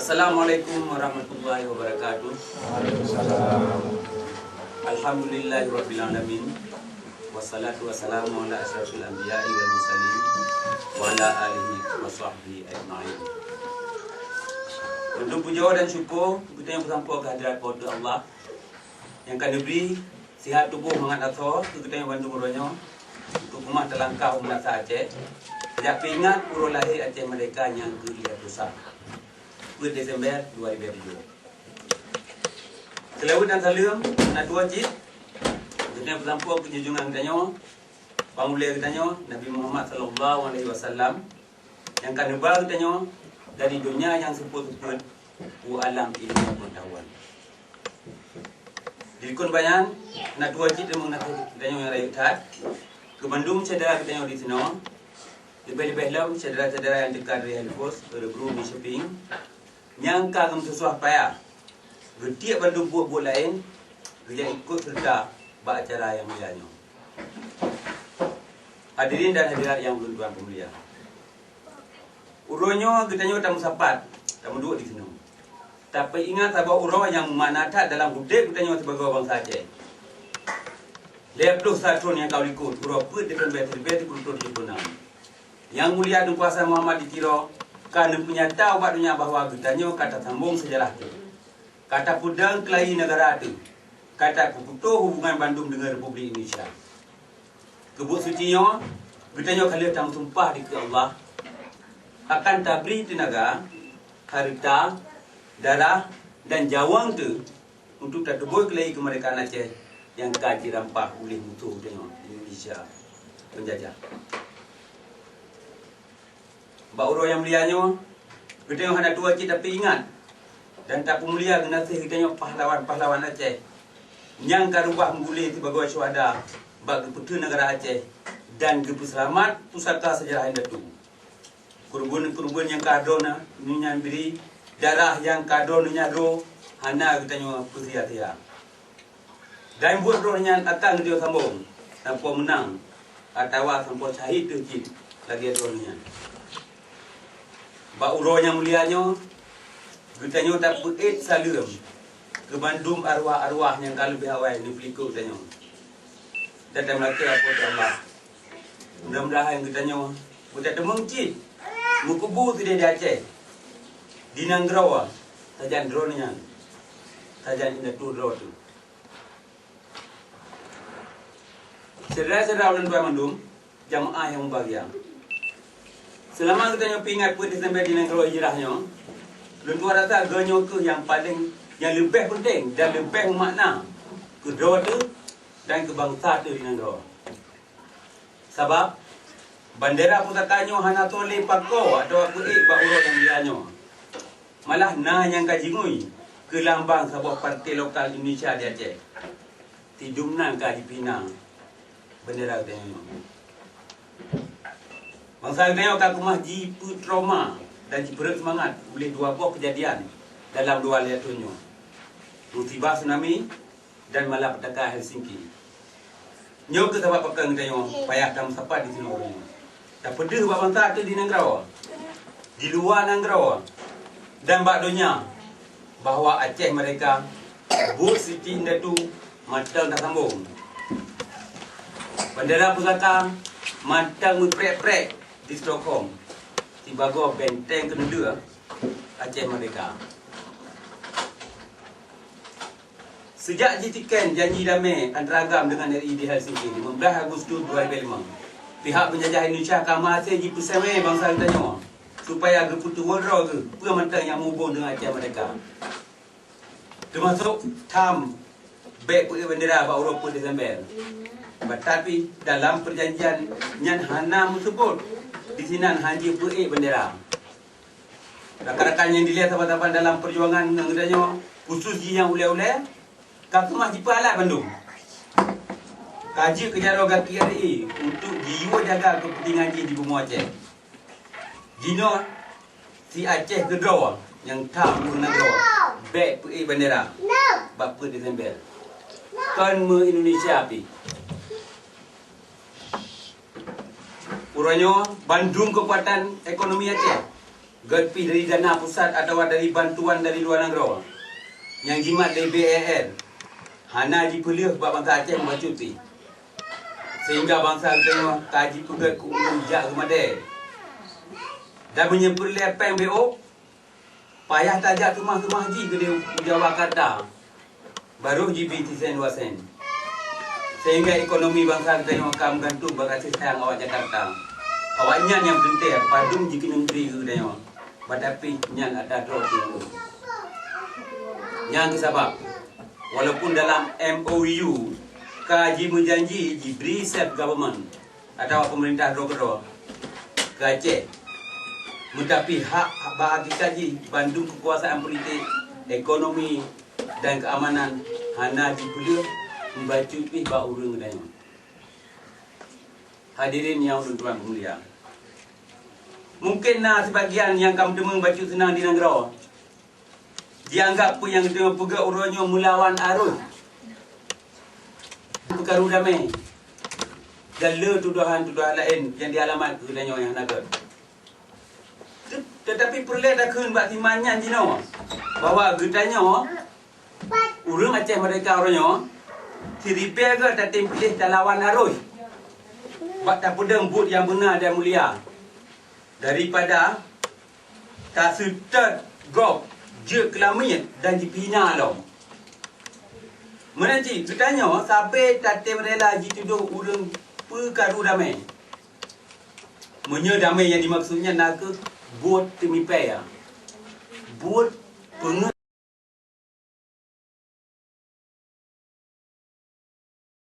Assalamualaikum warahmatullahi wabarakatuh. Alhamdulillahirabbil alamin. Wassalatu wassalamu ala asyrafil anbiya'i wal mursalin wa ala alihi wa sahbihi ajma'in. Untuk puja dan syukur kita yang bersampa kehadirat kepada Allah yang akan diberi sihat tubuh mangat asal kita yang bantu meronyo untuk rumah terlangkah Melasa Aceh. Sejak ingat urus lahir Aceh Merdeka yang ke-31 Desember 2007. Selawat dan salam nak dua cik kita bersampa kejunjungan kita Pangulia kita Nabi Muhammad sallallahu alaihi wasallam yang akan nebar kita dari dunia yang sempurna ke alam ilmu pengetahuan. Dilkon bayan nak dua cik dengan kita yang rayu tat ke Bandung cedera kita di sini. Lebih-lebih lau cedera-cedera yang dekat dari Helfos, berburu di shopping yang kagum sesuah payah. Getiak Bandung buah-buah lain kerja ikut serta buat acara yang mulianya. Hadirin dan hadirat yang bertuan pemulia. Uronyo kita tamu sapat, tamu duduk di sini. Tapi ingat sahabat urang yang manata dalam hidup kita sebagai bangsa Aceh. Lepluh satron yang kau ikut, urang pun depan-depan kultur Jepun. Yang mulia dan kuasa Muhammad dikira kerana punya tahu buat dunia bahawa getanya kata sambung sejarah tu. Kata pudang kelahi negara tu. Kata kuputuh hubungan Bandung dengan Republik Indonesia. Kebut sucinya, getanya kali tang sumpah di Allah akan tabri tenaga, harta, darah dan jawang tu untuk tertebur kelahi kemerdekaan Aceh yang kaji rampak oleh musuh Indonesia penjajah. Mbak Uro yang mulianya, kita yang hendak dua cik tapi ingat dan tak pemulia generasi kita yang pahlawan-pahlawan Aceh yang karubah mengguli sebagai syuhada bagi putera negara Aceh dan kepuselamat pusaka sejarah yang datu. Kurban-kurban yang kadona nunyan beri, darah yang kadona nyado hana kita yang pusia-sia. Dan buat rohnya akan dia sambung tanpa menang atau tanpa syahid tu cik lagi rohnya. Mbak Uro yang mulianya, kita tak puit salam ke Bandung arwah-arwah yang kalau lebih awal ni pelikuk kita datang melaka apa Allah. Mudah-mudahan kita kita temung cik mukubu tu dia di Aceh di Nanggerawa sajan dronnya sajan indah tu drone tu. Saudara-saudara orang tua Bandung, jamaah yang berbahagia. Selama kita ingat pun Desember di negara hijrahnya, lentua rasa ganyo ke yang paling, yang lebih penting dan lebih bermakna ke dua tu dan ke bangsa tu di negara. Sebab bandera pusakanya hana tole pako atau aku bak urut yang dianyo. Malah nah yang kajingui ke lambang sebuah parti lokal Indonesia di Aceh. Tidumnan ka di Pinang bendera kita. Bangsa kita akan kumah jipu trauma dan jiperat semangat oleh dua buah kejadian dalam dua lihat tunyo. Musibah tsunami dan malapetaka Helsinki. Nyo ke sebab pekan kita payah kamu sapat di sini orang. Tak pedih buat bangsa itu di Nanggerawa. Di luar Nanggerawa. Dan bak dunia bahawa Aceh mereka bus siti indah tu matang tak sambung. Bandera pusaka matang memprek-prek di Stockholm di bago benteng kedua Aceh Merdeka. Sejak jitikan janji damai antaragam dengan RI di Helsinki 15 Agustus 2005, pihak penjajah Indonesia akan masih dipesamai bangsa kita supaya keputu wodro ke pementang yang menghubung dengan Aceh Merdeka. Termasuk tam baik bendera bak Eropah Desember. Tetapi dalam perjanjian yang hana tersebut di sini hanya bendera. Rakan-rakan yang dilihat sahabat-sahabat dalam perjuangan negara khusus yang uleh-uleh kaki masih alat Bandung. Kaji kejar gaki RI untuk jiwa jaga kepentingan di bumi Aceh. Jino si Aceh Gedrawa yang tahu negara baik bendera. Bapa Desember. Kan Indonesia api. Urangnya Bandung kekuatan ekonomi Aceh Gerpi dari dana pusat atau dari bantuan dari luar negara. Yang jimat dari BAL. Hana dipelih buat bangsa Aceh membaca pi. Sehingga bangsa tengok kaji pegat ke ujak ke madai. Dan menyempur lepeng BO. Payah tajak kemah-kemah ji ke dia Jawa kata. Baru GBT sen 2 sen. Sehingga ekonomi bangsa tengok kam gantung berkasih sayang awak Jakarta. Awaknya yang penting padung jika negeri ke tengok. Tapi yang ada dua tu. Yang sebab walaupun dalam MOU kaji menjanji diberi set government atau pemerintah dua ke Aceh. Tetapi hak bagi kaji Bandung kekuasaan politik, ekonomi dan keamanan hana dipelih membaca pi ba urang dan. Hadirin yang tuan-tuan mulia. Mungkin sebagian yang kamu temu baca senang di negara. Dianggap pun yang tengah pegak urangnya melawan arus. Perkara damai. Gala tuduhan-tuduhan lain yang dialamat ke danyo yang naga. Tetapi perlu dah kun bak timannya jino. Bahawa getanya urang Aceh mereka orangnya siripe ke tatim pilih lawan arus. Bak tak pedang but yang benar dan mulia. Daripada tak setat gop je kelamit dan dipina lo. Menanti ketanya sampai tatim rela dituduh urang perkara damai. Damai yang dimaksudnya nak ke buat temipai ya. Buat